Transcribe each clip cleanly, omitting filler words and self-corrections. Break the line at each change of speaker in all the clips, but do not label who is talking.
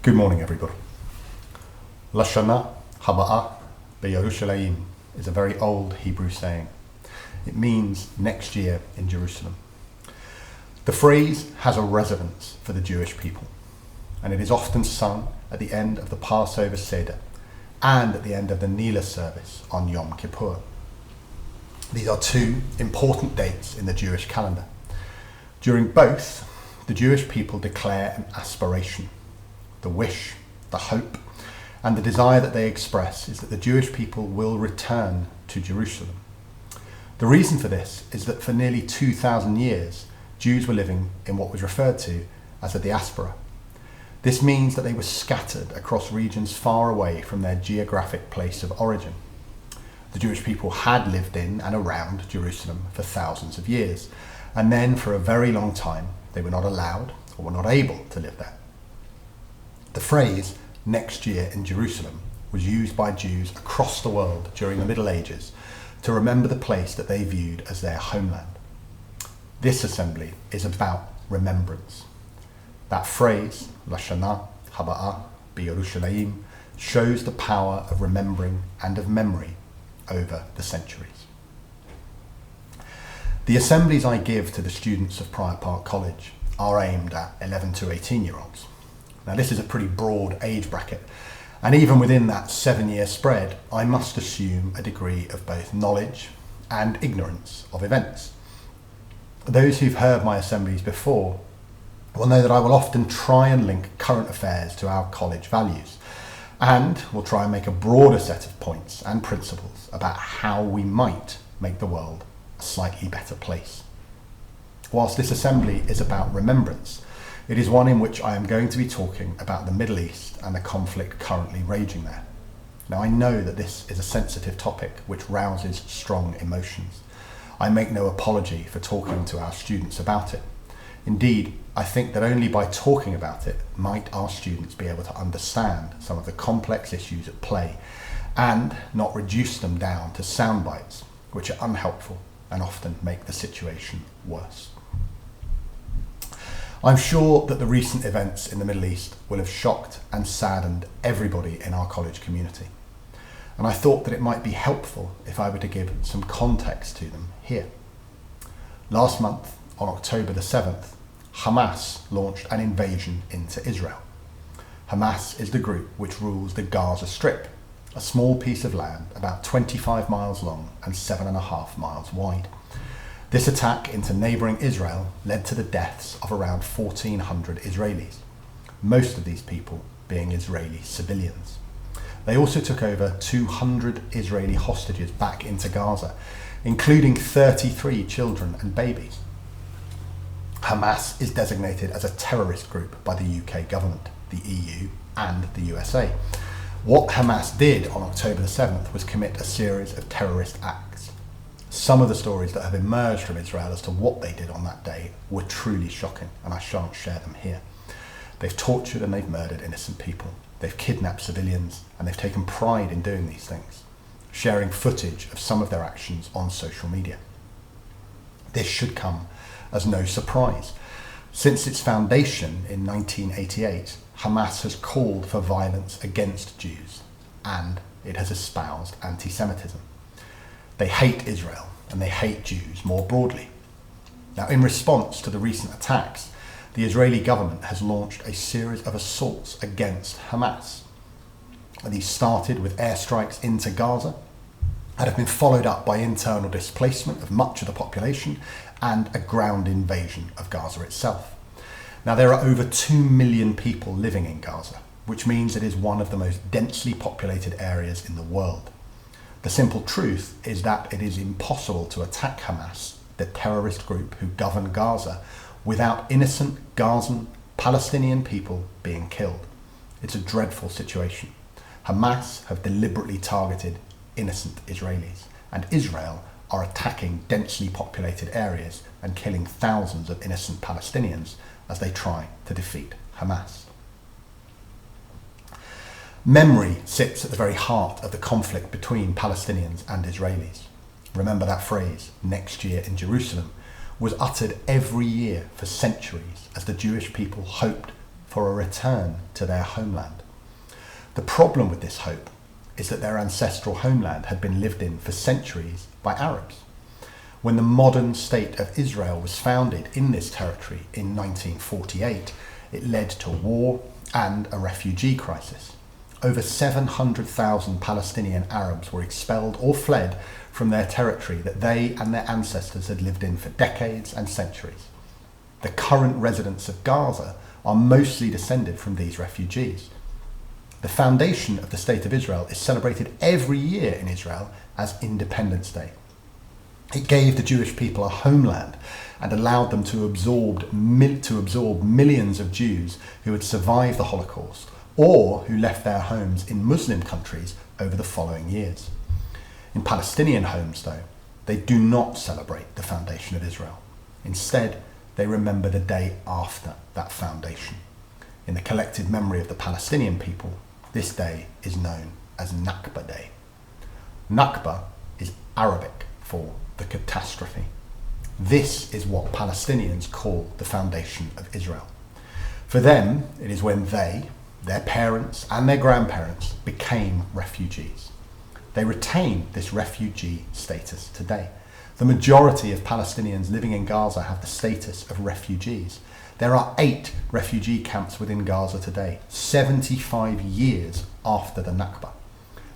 Good morning, everybody. Lashana Haba'a Be'Yerushalayim is a very old Hebrew saying. It means next year in Jerusalem. The phrase has a resonance for the Jewish people, and it is often sung at the end of the Passover Seder and at the end of the Nila service on Yom Kippur. These are two important dates in the Jewish calendar. During both, the Jewish people declare an aspiration. The wish, the hope, and the desire that they express is that the Jewish people will return to Jerusalem. The reason for this is that for nearly 2,000 years, Jews were living in what was referred to as a diaspora. This means that they were scattered across regions far away from their geographic place of origin. The Jewish people had lived in and around Jerusalem for thousands of years, and then for a very long time they were not allowed or were not able to live there. The phrase, next year in Jerusalem, was used by Jews across the world during the Middle Ages to remember the place that they viewed as their homeland. This assembly is about remembrance. That phrase, Lashana Haba'a Be'Yerushalayim, shows the power of remembering and of memory over the centuries. The assemblies I give to the students of Prior Park College are aimed at 11 to 18-year-olds. Now, this is a pretty broad age bracket, and even within that 7-year spread, I must assume a degree of both knowledge and ignorance of events. Those who've heard my assemblies before will know that I will often try and link current affairs to our college values, and will try and make a broader set of points and principles about how we might make the world a slightly better place. Whilst this assembly is about remembrance, it is one in which I am going to be talking about the Middle East and the conflict currently raging there. Now, I know that this is a sensitive topic which rouses strong emotions. I make no apology for talking to our students about it. Indeed, I think that only by talking about it might our students be able to understand some of the complex issues at play and not reduce them down to sound bites, which are unhelpful and often make the situation worse. I'm sure that the recent events in the Middle East will have shocked and saddened everybody in our college community. And I thought that it might be helpful if I were to give some context to them here. Last month, on October the 7th, Hamas launched an invasion into Israel. Hamas is the group which rules the Gaza Strip, a small piece of land about 25 miles long and 7.5 miles wide. This attack into neighbouring Israel led to the deaths of around 1,400 Israelis, most of these people being Israeli civilians. They also took over 200 Israeli hostages back into Gaza, including 33 children and babies. Hamas is designated as a terrorist group by the UK government, the EU and the USA. What Hamas did on October the 7th was commit a series of terrorist acts. Some of the stories that have emerged from Israel as to what they did on that day were truly shocking, and I shan't share them here. They've tortured and they've murdered innocent people. They've kidnapped civilians, and they've taken pride in doing these things, sharing footage of some of their actions on social media. This should come as no surprise. Since its foundation in 1988, Hamas has called for violence against Jews, and it has espoused anti-Semitism. They hate Israel and they hate Jews more broadly. Now, in response to the recent attacks, the Israeli government has launched a series of assaults against Hamas. And these started with airstrikes into Gaza and have been followed up by internal displacement of much of the population and a ground invasion of Gaza itself. Now, there are over 2 million people living in Gaza, which means it is one of the most densely populated areas in the world. The simple truth is that it is impossible to attack Hamas, the terrorist group who govern Gaza, without innocent Gazan Palestinian people being killed. It's a dreadful situation. Hamas have deliberately targeted innocent Israelis, and Israel are attacking densely populated areas and killing thousands of innocent Palestinians as they try to defeat Hamas. Memory sits at the very heart of the conflict between Palestinians and Israelis. Remember that phrase, next year in Jerusalem, was uttered every year for centuries as the Jewish people hoped for a return to their homeland. The problem with this hope is that their ancestral homeland had been lived in for centuries by Arabs. When the modern state of Israel was founded in this territory in 1948, it led to war and a refugee crisis. Over 700,000 Palestinian Arabs were expelled or fled from their territory that they and their ancestors had lived in for decades and centuries. The current residents of Gaza are mostly descended from these refugees. The foundation of the State of Israel is celebrated every year in Israel as Independence Day. It gave the Jewish people a homeland and allowed them to absorb millions of Jews who had survived the Holocaust or who left their homes in Muslim countries over the following years. In Palestinian homes, though, they do not celebrate the foundation of Israel. Instead, they remember the day after that foundation. In the collective memory of the Palestinian people, this day is known as Nakba Day. Nakba is Arabic for the catastrophe. This is what Palestinians call the foundation of Israel. For them, it is when they, their parents and their grandparents became refugees. They retain this refugee status today. The majority of Palestinians living in Gaza have the status of refugees. There are 8 refugee camps within Gaza today, 75 years after the Nakba.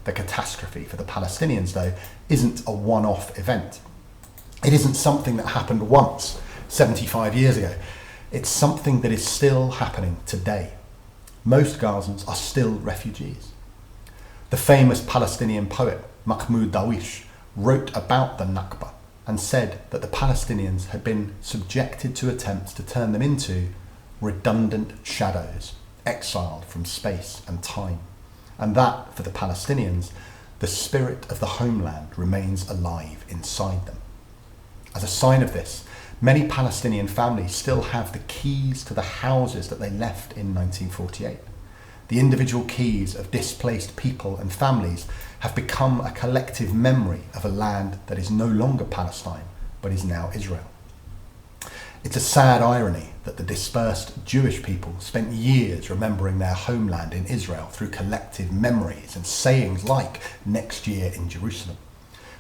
The catastrophe for the Palestinians, though, isn't a one-off event. It isn't something that happened once, 75 years ago. It's something that is still happening today. Most Gazans are still refugees. The famous Palestinian poet Mahmoud Darwish wrote about the Nakba and said that the Palestinians had been subjected to attempts to turn them into redundant shadows, exiled from space and time, and that, for the Palestinians, the spirit of the homeland remains alive inside them. As a sign of this, many Palestinian families still have the keys to the houses that they left in 1948. The individual keys of displaced people and families have become a collective memory of a land that is no longer Palestine, but is now Israel. It's a sad irony that the dispersed Jewish people spent years remembering their homeland in Israel through collective memories and sayings like "next year in Jerusalem."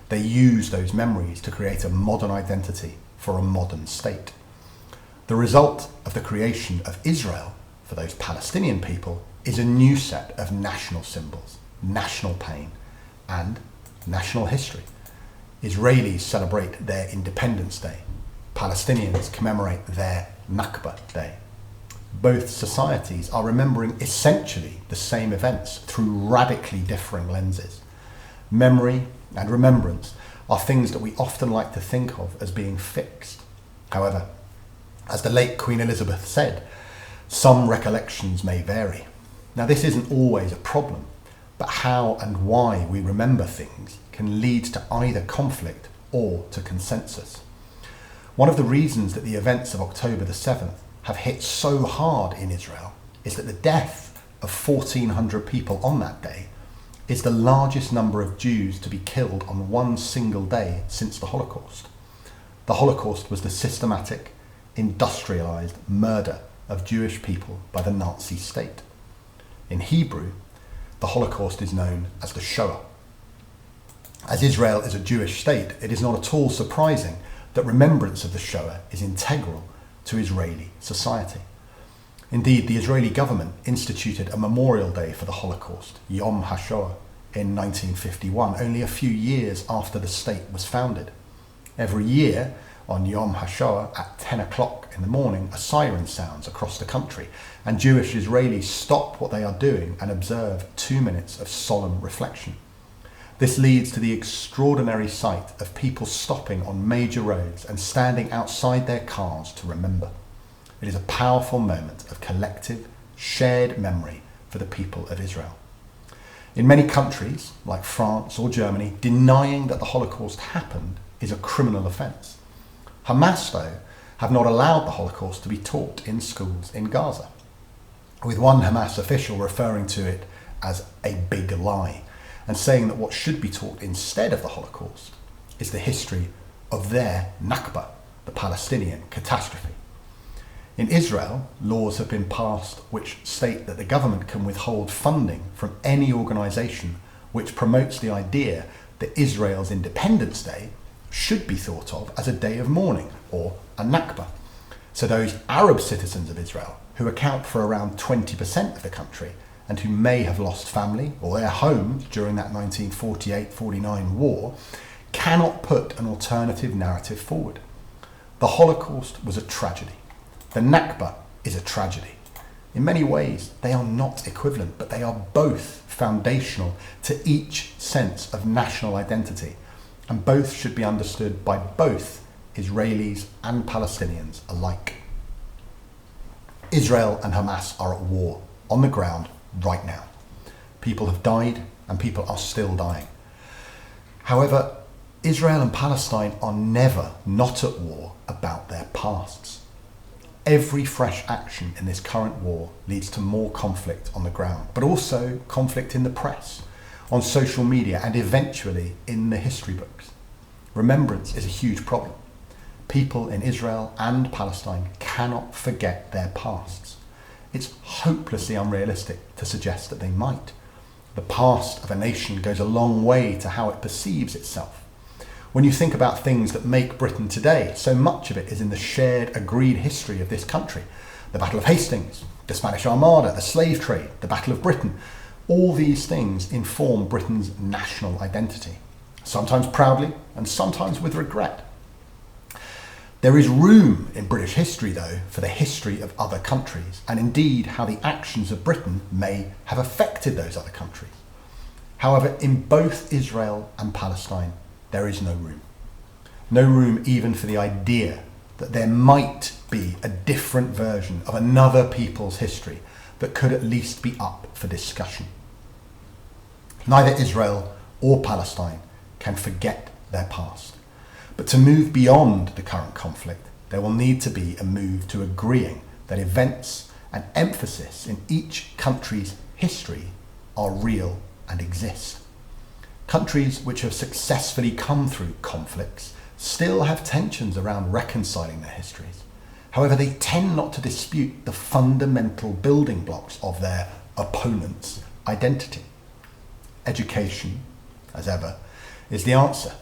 They use those memories to create a modern identity for a modern state. The result of the creation of Israel for those Palestinian people is a new set of national symbols, national pain, and national history. Israelis celebrate their Independence Day. Palestinians commemorate their Nakba Day. Both societies are remembering essentially the same events through radically differing lenses. Memory and remembrance are things that we often like to think of as being fixed. However, as the late Queen Elizabeth said, some recollections may vary. Now, this isn't always a problem, but how and why we remember things can lead to either conflict or to consensus. One of the reasons that the events of October the 7th have hit so hard in Israel is that the death of 1,400 people on that day is the largest number of Jews to be killed on one single day since the Holocaust. The Holocaust was the systematic, industrialized murder of Jewish people by the Nazi state. In Hebrew, the Holocaust is known as the Shoah. As Israel is a Jewish state, it is not at all surprising that remembrance of the Shoah is integral to Israeli society. Indeed, the Israeli government instituted a memorial day for the Holocaust, Yom HaShoah, in 1951, only a few years after the state was founded. Every year, on Yom HaShoah at 10 o'clock in the morning, a siren sounds across the country, and Jewish Israelis stop what they are doing and observe 2 minutes of solemn reflection. This leads to the extraordinary sight of people stopping on major roads and standing outside their cars to remember. It is a powerful moment of collective, shared memory for the people of Israel. In many countries, like France or Germany, denying that the Holocaust happened is a criminal offence. Hamas, though, have not allowed the Holocaust to be taught in schools in Gaza, with one Hamas official referring to it as a big lie and saying that what should be taught instead of the Holocaust is the history of their Nakba, the Palestinian catastrophe. In Israel, laws have been passed which state that the government can withhold funding from any organisation which promotes the idea that Israel's Independence Day should be thought of as a day of mourning, or a Nakba. So those Arab citizens of Israel, who account for around 20% of the country and who may have lost family or their homes during that 1948-49 war, cannot put an alternative narrative forward. The Holocaust was a tragedy. The Nakba is a tragedy. In many ways, they are not equivalent, but they are both foundational to each sense of national identity, and both should be understood by both Israelis and Palestinians alike. Israel and Hamas are at war on the ground right now. People have died and people are still dying. However, Israel and Palestine are never not at war about their pasts. Every fresh action in this current war leads to more conflict on the ground, but also conflict in the press, on social media, and eventually in the history books. Remembrance is a huge problem. People in Israel and Palestine cannot forget their pasts. It's hopelessly unrealistic to suggest that they might. The past of a nation goes a long way to how it perceives itself. When you think about things that make Britain today, so much of it is in the shared, agreed history of this country. The Battle of Hastings, the Spanish Armada, the slave trade, the Battle of Britain. All these things inform Britain's national identity, sometimes proudly and sometimes with regret. There is room in British history, though, for the history of other countries, and indeed how the actions of Britain may have affected those other countries. However, in both Israel and Palestine, there is no room. No room even for the idea that there might be a different version of another people's history that could at least be up for discussion. Neither Israel or Palestine can forget their past. But to move beyond the current conflict, there will need to be a move to agreeing that events and emphasis in each country's history are real and exist. Countries which have successfully come through conflicts still have tensions around reconciling their histories. However, they tend not to dispute the fundamental building blocks of their opponent's identity. Education, as ever, is the answer.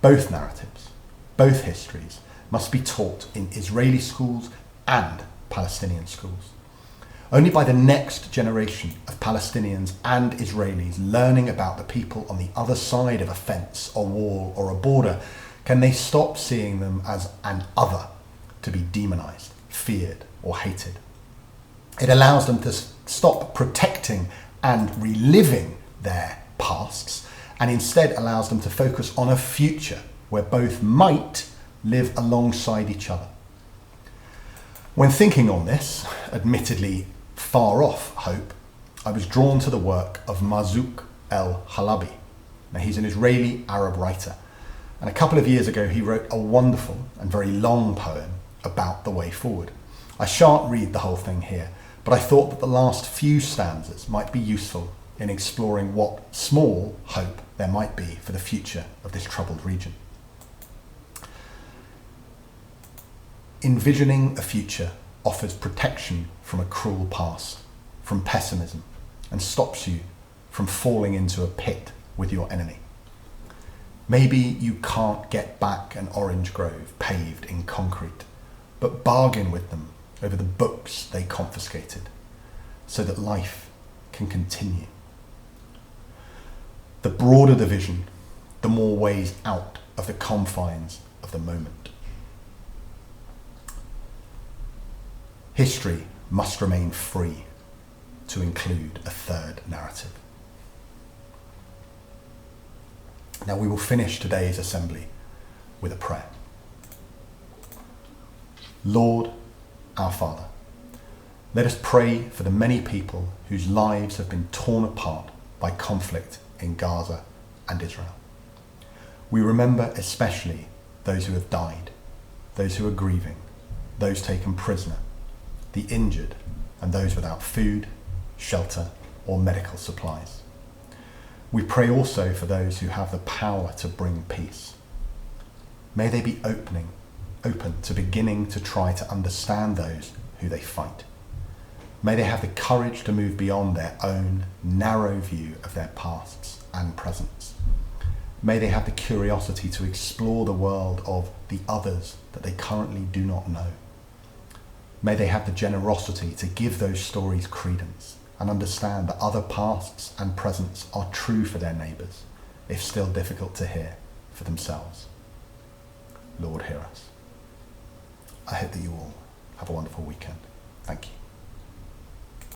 Both narratives, both histories, must be taught in Israeli schools and Palestinian schools. Only by the next generation of Palestinians and Israelis learning about the people on the other side of a fence, a wall, or a border can they stop seeing them as an other to be demonized, feared, or hated. It allows them to stop protecting and reliving their pasts, and instead allows them to focus on a future where both might live alongside each other. When thinking on this, admittedly far off hope, I was drawn to the work of Marzouk el-Halabi. Now, he's an Israeli Arab writer, and a couple of years ago he wrote a wonderful and very long poem about the way forward. I shan't read the whole thing here, but I thought that the last few stanzas might be useful in exploring what small hope there might be for the future of this troubled region. Envisioning a future offers protection from a cruel past, from pessimism, and stops you from falling into a pit with your enemy. Maybe you can't get back an orange grove paved in concrete, but bargain with them over the books they confiscated so that life can continue. The broader the vision, the more ways out of the confines of the moment. History must remain free to include a third narrative. Now we will finish today's assembly with a prayer. Lord, our Father, let us pray for the many people whose lives have been torn apart by conflict in Gaza and Israel. We remember especially those who have died, those who are grieving, those taken prisoner, the injured, and those without food, shelter, or medical supplies. We pray also for those who have the power to bring peace. May they be opening open to beginning to try to understand those who they fight. May they have the courage to move beyond their own narrow view of their pasts and presents. May they have the curiosity to explore the world of the others that they currently do not know. May they have the generosity to give those stories credence and understand that other pasts and presents are true for their neighbours, if still difficult to hear for themselves. Lord, hear us. I hope that you all have a wonderful weekend. Thank you.